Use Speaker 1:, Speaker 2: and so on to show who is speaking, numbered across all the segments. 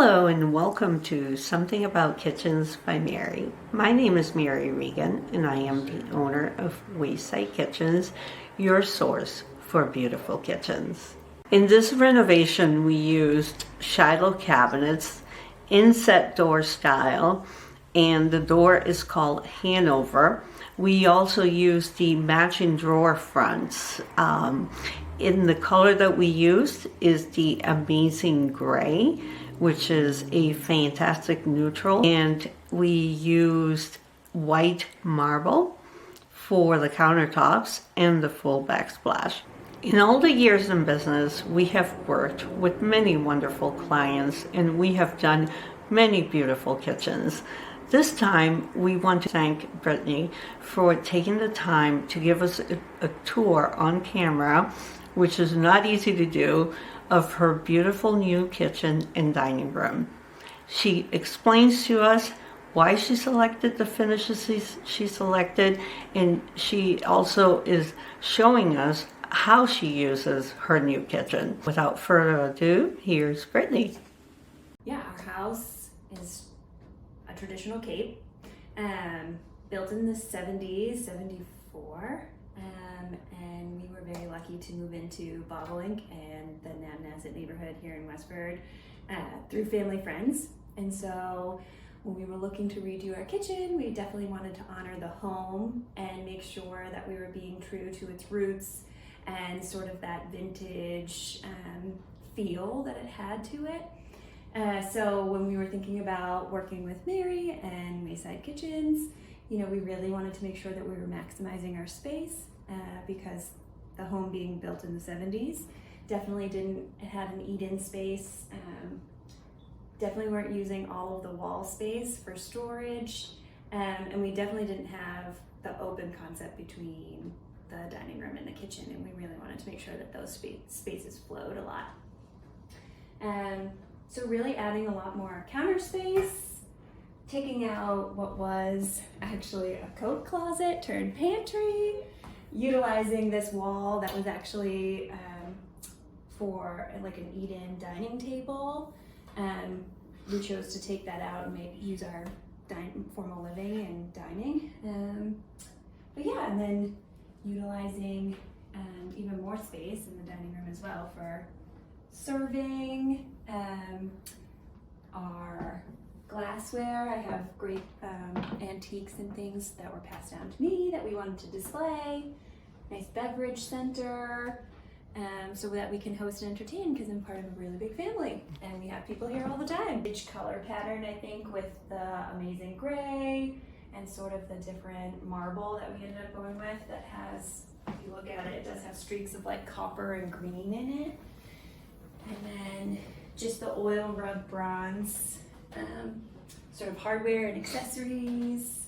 Speaker 1: Hello and welcome to Something About Kitchens by Mary. My name is Mary Regan and I am the owner of Wayside Kitchens, your source for beautiful kitchens. In this renovation we used Shiloh cabinets, inset door style, and the door is called Hanover. We also used the matching drawer fronts. In the color that we used is the Amazing Gray, which is a fantastic neutral, and we used white marble for the countertops and the full backsplash. In all the years in business, we have worked with many wonderful clients and we have done many beautiful kitchens. This time, we want to thank Brittany for taking the time to give us a tour on camera, which is not easy to do, of her beautiful new kitchen and dining room. She explains to us why she selected the finishes she selected, and she also is showing us how she uses her new kitchen. Without further ado, here's Brittany.
Speaker 2: Yeah, our house is a traditional Cape, built in the 70s, 74. And we were very lucky to move into Bobolink and the Namnasset neighborhood here in Westford through family friends. And so when we were looking to redo our kitchen, we definitely wanted to honor the home and make sure that we were being true to its roots and sort of that vintage feel that it had to it. So when we were thinking about working with Mary and Wayside Kitchens, you know, we really wanted to make sure that we were maximizing our space because the home being built in the 70s definitely didn't have an eat-in space. Definitely weren't using all of the wall space for storage, and we definitely didn't have the open concept between the dining room and the kitchen, and we really wanted to make sure that those spaces flowed a lot. So really adding a lot more counter space, taking out what was actually a coat closet turned pantry, utilizing this wall that was actually for like an eat-in dining table. We chose to take that out and use our formal living and dining. But yeah, and then utilizing even more space in the dining room as well for serving, our glassware. I have great antiques and things that were passed down to me that we wanted to display. Nice beverage center, so that we can host and entertain because I'm part of a really big family and we have people here all the time. Rich color pattern, I think, with the Amazing Gray and sort of the different marble that we ended up going with that has, if you look at it, it does have streaks of like copper and green in it. And then just the oil rub bronze, sort of hardware and accessories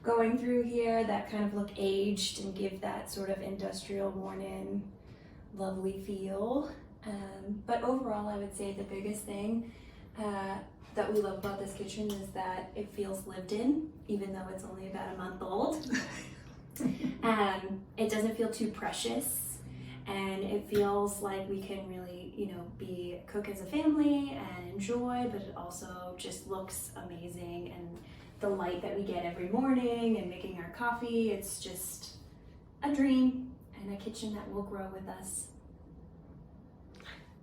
Speaker 2: going through here that kind of look aged and give that sort of industrial worn-in lovely feel. But overall, I would say the biggest thing that we love about this kitchen is that it feels lived in, even though it's only about a month old. It doesn't feel too precious, and it feels like we can really, you know, cook as a family and enjoy, but it also just looks amazing, and the light that we get every morning and making our coffee, it's just a dream and a kitchen that will grow with us.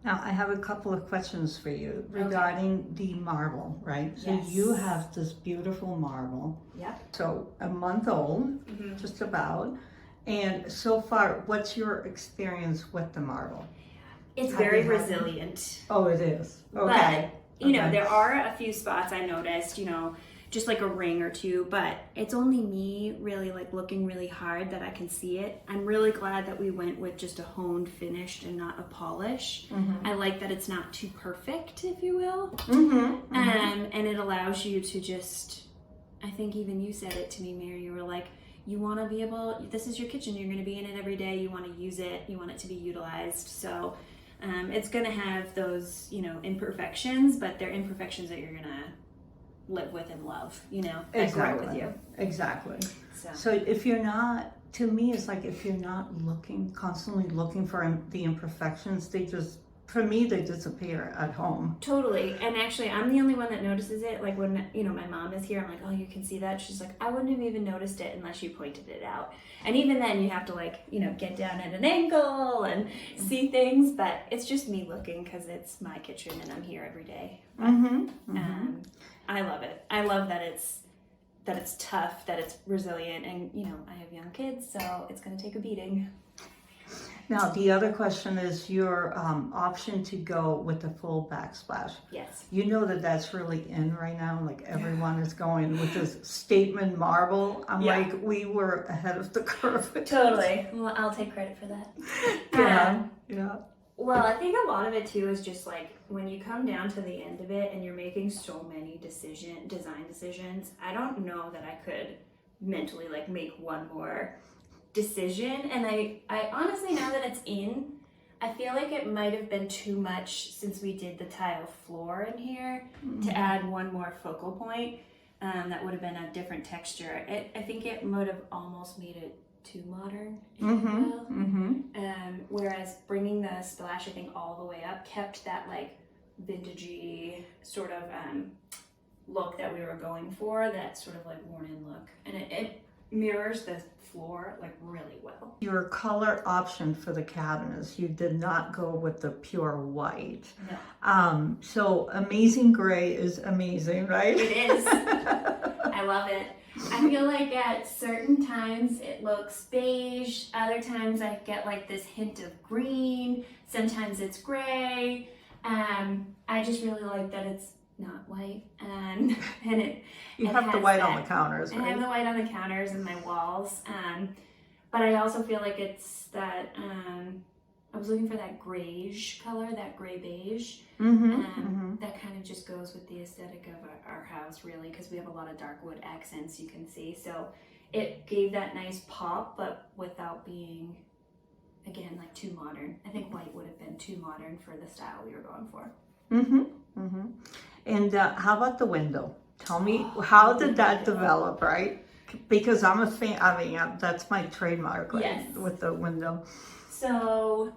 Speaker 1: Now, I have a couple of questions for you regarding the marble, right? So
Speaker 2: Yes.
Speaker 1: you have this beautiful marble.
Speaker 2: Yep.
Speaker 1: So a month old, just about. And so far, what's your experience with the marble?
Speaker 2: It's
Speaker 1: Have
Speaker 2: very
Speaker 1: you had
Speaker 2: resilient.
Speaker 1: Oh, it is. Okay.
Speaker 2: But, you know, there are a few spots I noticed, you know, just like a ring or two, but it's only me really like looking really hard that I can see it. I'm really glad that we went with just a honed finished and not a polish. I like that it's not too perfect, if you will. And it allows you to just, I think even you said it to me, Mary, you were like, you want to be able, this is your kitchen, you're going to be in it every day, you want to use it, you want it to be utilized. So it's going to have those, you know, imperfections, but they're imperfections that you're going to live with and love, you know, and grow with you.
Speaker 1: Exactly. So if you're not, to me, it's like if you're not constantly looking for the imperfections, they just
Speaker 3: for me, they disappear at home.
Speaker 2: Totally. And actually, I'm the only one that notices it. Like when, my mom is here, I'm like, oh, you can see that? She's like, I wouldn't have even noticed it unless you pointed it out. And even then, you have to get down at an angle and see things. But it's just me looking because it's my kitchen and I'm here every day. I love it. I love that it's tough, that it's resilient. And, I have young kids, so it's going to take a beating.
Speaker 3: Now, the other question is your option to go with the full backsplash.
Speaker 2: Yes.
Speaker 3: You know that's really in right now. Like everyone is going with this statement marble. I'm like, we were ahead of the curve.
Speaker 2: Totally. Well, I'll take credit for that.
Speaker 3: Yeah.
Speaker 2: Well, I think a lot of it too is just like when you come down to the end of it and you're making so many design decisions, I don't know that I could mentally make one more decision. And I honestly, now that it's in, I feel like it might have been too much since we did the tile floor in here to add one more focal point that would have been a different texture. I think it would have almost made it too modern, if you will. Whereas bringing the splash, I think, all the way up kept that vintagey sort of look that we were going for, that sort of worn in look. And it mirrors the floor really well.
Speaker 3: Your color option for the cabinets, you did not go with the pure white.
Speaker 2: No.
Speaker 3: So amazing gray is amazing, right?
Speaker 2: It is. I love it. I feel like at certain times it looks beige, other times I get this hint of green, sometimes it's gray. I just really like that it's not white, and
Speaker 3: you have the white on the counters, right?
Speaker 2: I have the white on the counters and my walls, but I also feel like it's that I was looking for that grayish color, that gray beige. That kind of just goes with the aesthetic of our house, really, because we have a lot of dark wood accents, you can see. So it gave that nice pop, but without being, again, too modern. I think white would have been too modern for the style we were going for.
Speaker 3: And how about the window? Tell me, how did that develop, right? Because I'm a fan. I mean, that's my trademark, right?
Speaker 2: Yes.
Speaker 3: With the window.
Speaker 2: So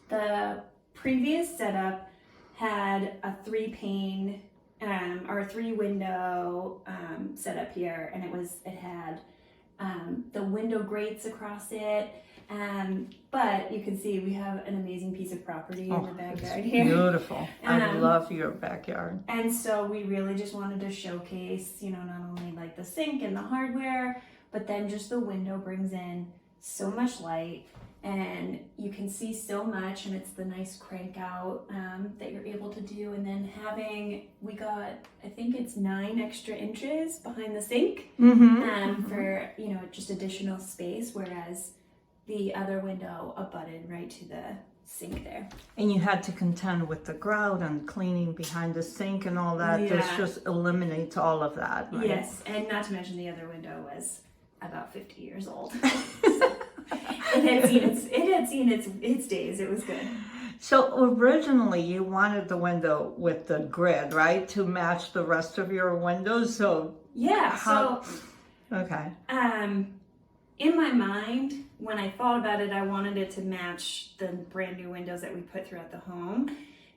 Speaker 2: the previous setup had a 3-pane or a 3-window setup here, and it had the window grates across it. But you can see we have an amazing piece of property in the backyard here.
Speaker 3: Beautiful. I love your backyard.
Speaker 2: And so we really just wanted to showcase, not only the sink and the hardware, but then just the window brings in so much light, and you can see so much, and it's the nice crank out that you're able to do. And then we got, I think it's 9 extra inches behind the sink for, just additional space, whereas the other window abutted right to the sink there.
Speaker 3: And you had to contend with the grout and cleaning behind the sink and all that.
Speaker 2: Yeah.
Speaker 3: This just eliminates all of that, right?
Speaker 2: Yes, and not to mention the other window was about 50 years old. It had seen its days. It was good.
Speaker 3: So originally you wanted the window with the grid, right? To match the rest of your windows. So
Speaker 2: yeah,
Speaker 3: okay.
Speaker 2: In my mind, when I thought about it, I wanted it to match the brand new windows that we put throughout the home.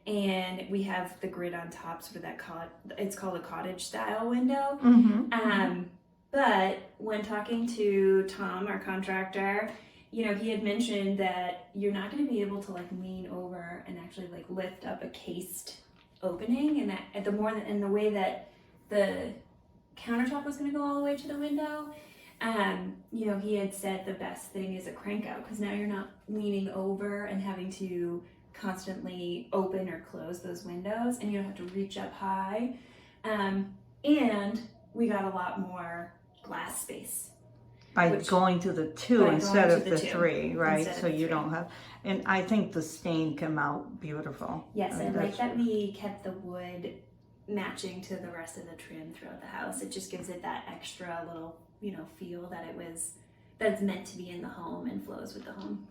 Speaker 2: And we have the grid on top, sort of it's called a cottage style window. But when talking to Tom, our contractor, he had mentioned that you're not going to be able to lean over and actually lift up a cased opening, and that the way that the countertop was going to go all the way to the window. He had said the best thing is a crank out, because now you're not leaning over and having to constantly open or close those windows, and you don't have to reach up high. And we got a lot more glass space.
Speaker 3: By going to the 2 instead of the 3, right? So you
Speaker 2: 3.
Speaker 3: don't have, and I think the stain came out beautiful.
Speaker 2: Yes, I like that we kept the wood matching to the rest of the trim throughout the house. It just gives it that extra little, feel that it's meant to be in the home and flows with the home.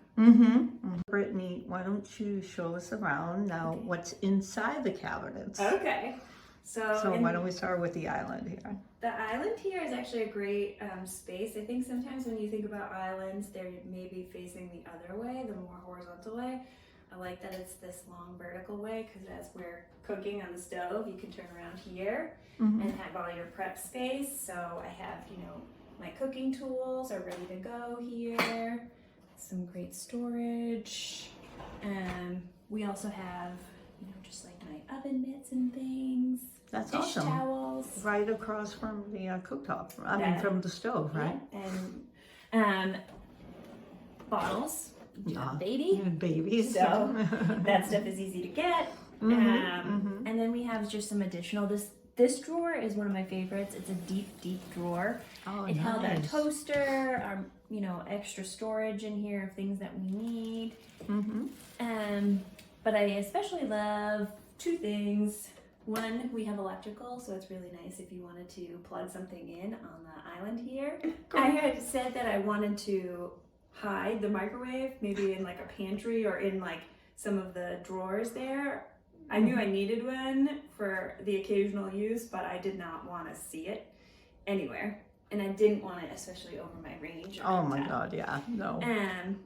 Speaker 3: Brittany, why don't you show us around now what's inside the cabinets?
Speaker 2: Okay. So
Speaker 3: why don't we start with the island here?
Speaker 2: The island here is actually a great space. I think sometimes when you think about islands, they're maybe facing the other way, the more horizontal way. I like that it's this long vertical way because as we're cooking on the stove, you can turn around here
Speaker 3: Mhm.
Speaker 2: and have all your prep space. So I have, you know, my cooking tools are ready to go here. Some great storage. We also have, you know, just like my oven mitts and things.
Speaker 3: That's
Speaker 2: dish
Speaker 3: awesome.
Speaker 2: towels.
Speaker 3: Right across from the cooktop. I mean,
Speaker 2: Yeah.
Speaker 3: from the stove, right?
Speaker 2: Yeah, and bottles. You
Speaker 3: Yeah.
Speaker 2: have baby.
Speaker 3: Babies.
Speaker 2: So that stuff is easy to get.
Speaker 3: Mhm.
Speaker 2: And then we have just some additional. This drawer is one of my favorites. It's a deep drawer.
Speaker 3: Oh,
Speaker 2: It held our
Speaker 3: nice.
Speaker 2: toaster, our you know extra storage in here of things that we need. But I especially love two things. One, we have electrical, so it's really nice if you wanted to plug something in on the island here. I had said that I wanted to hide the microwave, maybe in like a pantry or in like some of the drawers there. I knew I needed one for the occasional use, but I did not want to see it anywhere. And I didn't want it, especially over my range. or
Speaker 3: Oh my
Speaker 2: cooktop.
Speaker 3: God, yeah, no.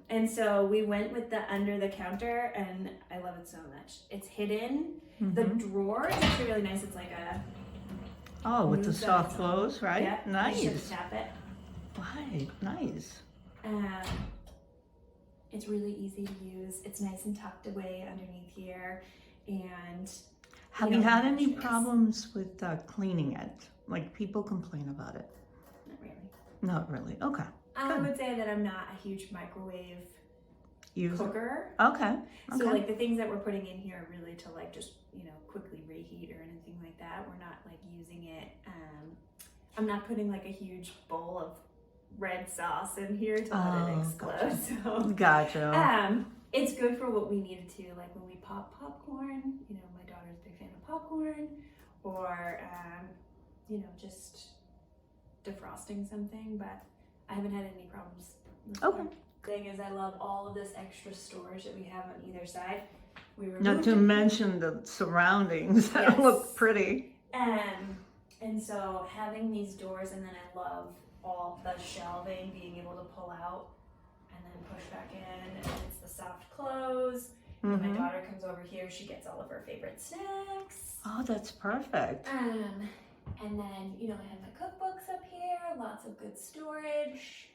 Speaker 2: And so we went with the under the counter, and I love it so much. It's hidden. The drawer is actually really nice. It's like a
Speaker 3: Oh, with the
Speaker 2: moves
Speaker 3: soft
Speaker 2: up.
Speaker 3: close, right?
Speaker 2: Yeah, you
Speaker 3: Nice.
Speaker 2: just tap it.
Speaker 3: Right, nice.
Speaker 2: It's really easy to use. It's nice and tucked away underneath here, and
Speaker 3: Have
Speaker 2: You
Speaker 3: you
Speaker 2: know,
Speaker 3: had any
Speaker 2: meshes.
Speaker 3: problems with cleaning it? Like people complain about it?
Speaker 2: not really.
Speaker 3: Not really. Okay.
Speaker 2: I
Speaker 3: Good.
Speaker 2: would say that I'm not a huge microwave
Speaker 3: Use it.
Speaker 2: cooker.
Speaker 3: Okay.
Speaker 2: So
Speaker 3: Okay.
Speaker 2: like the things that we're putting in here are really to like just quickly reheat or anything like that. We're not like using it. I'm not putting like a huge bowl of red sauce in here to let it
Speaker 3: Oh,
Speaker 2: explode. So
Speaker 3: Gotcha.
Speaker 2: it's good for what we needed to, like when we pop popcorn. My daughter's a big fan of popcorn, or just defrosting something. But I haven't had any problems.
Speaker 3: Okay.
Speaker 2: Thing is, I love all of this extra storage that we have on either side. We
Speaker 3: Not
Speaker 2: removed
Speaker 3: to
Speaker 2: it.
Speaker 3: mention the surroundings that
Speaker 2: Yes.
Speaker 3: look pretty.
Speaker 2: And so having these doors, and then I love all the shelving, being able to pull out and then push back in, and it's the soft close. When my daughter comes over here, she gets all of her favorite snacks.
Speaker 3: Oh, that's perfect.
Speaker 2: And then, I have my cookbooks up here, lots of good storage.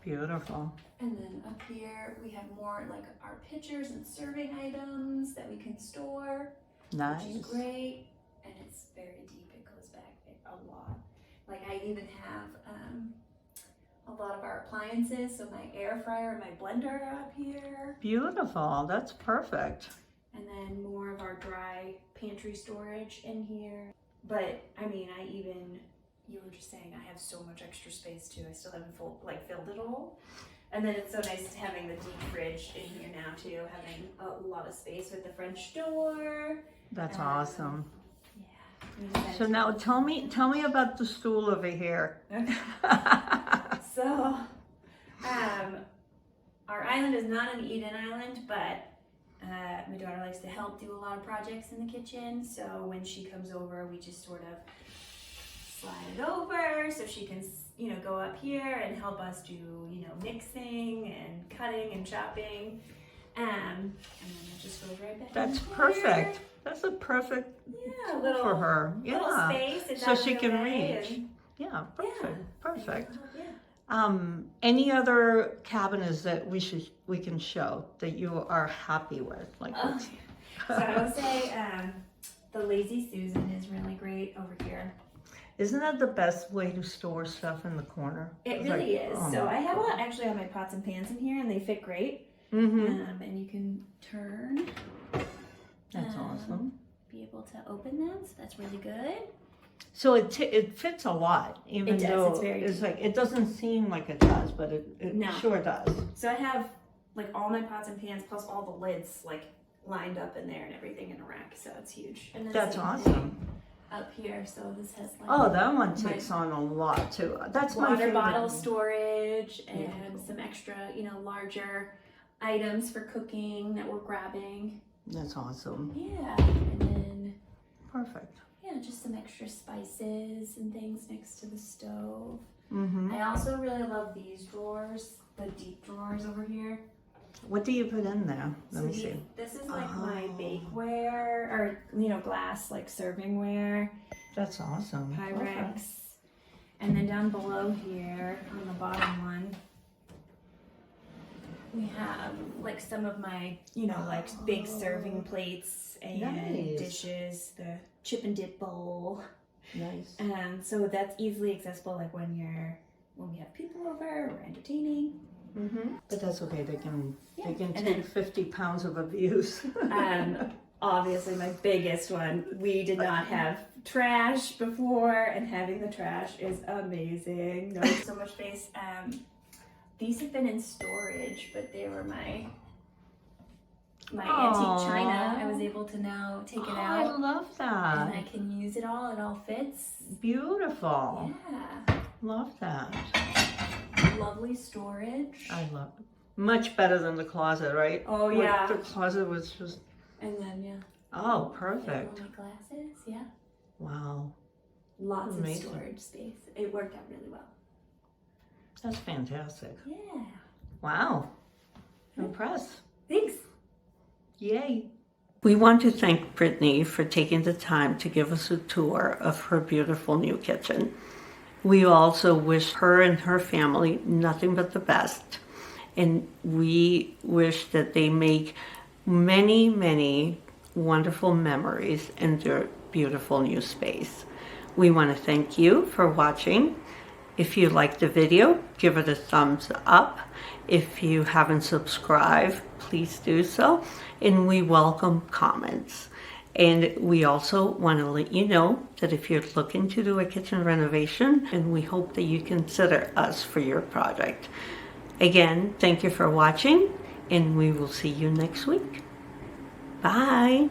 Speaker 3: Beautiful.
Speaker 2: And then up here, we have more like our pitchers and serving items that we can store,
Speaker 3: Nice.
Speaker 2: which is great. And it's very deep, it goes back a lot. Like I even have a lot of our appliances, so my air fryer and my blender are up here.
Speaker 3: Beautiful. That's perfect.
Speaker 2: And then more of our dry pantry storage in here. But I mean, you were just saying I have so much extra space too. I still haven't filled it all. And then it's so nice having the deep fridge in here now too, having a lot of space with the French door.
Speaker 3: That's awesome.
Speaker 2: Yeah.
Speaker 3: So now tell me about the stool over here.
Speaker 2: So, our island is not an eat-in island, but my daughter likes to help do a lot of projects in the kitchen. So when she comes over, we just sort of slide it over so she can, go up here and help us do, mixing and cutting and chopping. And then it just goes right back.
Speaker 3: That's
Speaker 2: in here.
Speaker 3: perfect. That's a perfect
Speaker 2: Yeah,
Speaker 3: tool
Speaker 2: little
Speaker 3: for her.
Speaker 2: little
Speaker 3: Yeah.
Speaker 2: space. It's
Speaker 3: So
Speaker 2: out
Speaker 3: she
Speaker 2: of the
Speaker 3: can
Speaker 2: way
Speaker 3: reach.
Speaker 2: and-
Speaker 3: Yeah, perfect.
Speaker 2: Yeah.
Speaker 3: Perfect.
Speaker 2: Yeah.
Speaker 3: Any other cabinets that we can show that you are happy with? Like
Speaker 2: Oh,
Speaker 3: what's-
Speaker 2: So I would say the Lazy Susan is really great over here.
Speaker 3: Isn't that the best way to store stuff in the corner?
Speaker 2: It
Speaker 3: It's
Speaker 2: really
Speaker 3: like,
Speaker 2: is.
Speaker 3: oh
Speaker 2: So
Speaker 3: my
Speaker 2: I have
Speaker 3: God.
Speaker 2: actually all my pots and pans in here, and they fit great.
Speaker 3: Mm-hmm.
Speaker 2: And you can turn.
Speaker 3: That's awesome.
Speaker 2: Be able to open them, so that's really good.
Speaker 3: So it fits a lot, even
Speaker 2: It does,
Speaker 3: though
Speaker 2: it's very
Speaker 3: it's like it doesn't seem like it does, but it
Speaker 2: No.
Speaker 3: sure does.
Speaker 2: So I have like all my pots and pans plus all the lids like lined up in there and everything in a rack, so it's huge. And then
Speaker 3: That's
Speaker 2: same
Speaker 3: awesome.
Speaker 2: thing up here, so this has like
Speaker 3: Oh, that one takes on a lot too. That's my
Speaker 2: water
Speaker 3: favorite.
Speaker 2: bottle storage and
Speaker 3: Beautiful.
Speaker 2: some extra, larger items for cooking that we're grabbing.
Speaker 3: That's awesome.
Speaker 2: Yeah, and then
Speaker 3: Perfect.
Speaker 2: just some extra spices and things next to the stove.
Speaker 3: Mm-hmm.
Speaker 2: I also really love these drawers, the deep drawers over here.
Speaker 3: What do you put in there? Let me
Speaker 2: So
Speaker 3: see.
Speaker 2: This is like my
Speaker 3: Oh.
Speaker 2: bakeware, or glass like servingware,
Speaker 3: That's awesome. Okay.
Speaker 2: Pyrex. And then down below here on the bottom one, we have like some of my, like big serving plates and
Speaker 3: Nice.
Speaker 2: dishes, the chip and dip bowl.
Speaker 3: Nice.
Speaker 2: So that's easily accessible like when we have people over or entertaining.
Speaker 3: But that's okay. They can
Speaker 2: And
Speaker 3: take
Speaker 2: then-
Speaker 3: 50 pounds of abuse.
Speaker 2: Obviously my biggest one, we did not have trash before, and having the trash is amazing. No, so much space. These have been in storage, but they were my antique china. I was able to now take it
Speaker 3: I
Speaker 2: out,
Speaker 3: love that.
Speaker 2: and I can use it all. It all fits.
Speaker 3: Beautiful.
Speaker 2: Yeah,
Speaker 3: Love that.
Speaker 2: lovely storage.
Speaker 3: I love it. Much better than the closet, right?
Speaker 2: Oh,
Speaker 3: Like,
Speaker 2: yeah.
Speaker 3: The closet was just,
Speaker 2: And then
Speaker 3: oh,
Speaker 2: all
Speaker 3: perfect.
Speaker 2: my glasses. Yeah,
Speaker 3: Wow.
Speaker 2: lots
Speaker 3: Amazing.
Speaker 2: of storage space. It worked out really well.
Speaker 3: That's fantastic.
Speaker 2: Yeah.
Speaker 3: Wow. Impressed.
Speaker 2: Thanks.
Speaker 3: Yay.
Speaker 1: We want to thank Brittany for taking the time to give us a tour of her beautiful new kitchen. We also wish her and her family nothing but the best. And we wish that they make many, many wonderful memories in their beautiful new space. We want to thank you for watching. If you liked the video, give it a thumbs up. If you haven't subscribed, please do so. And we welcome comments. And we also want to let you know that if you're looking to do a kitchen renovation, and we hope that you consider us for your project. Again, thank you for watching, and we will see you next week. Bye.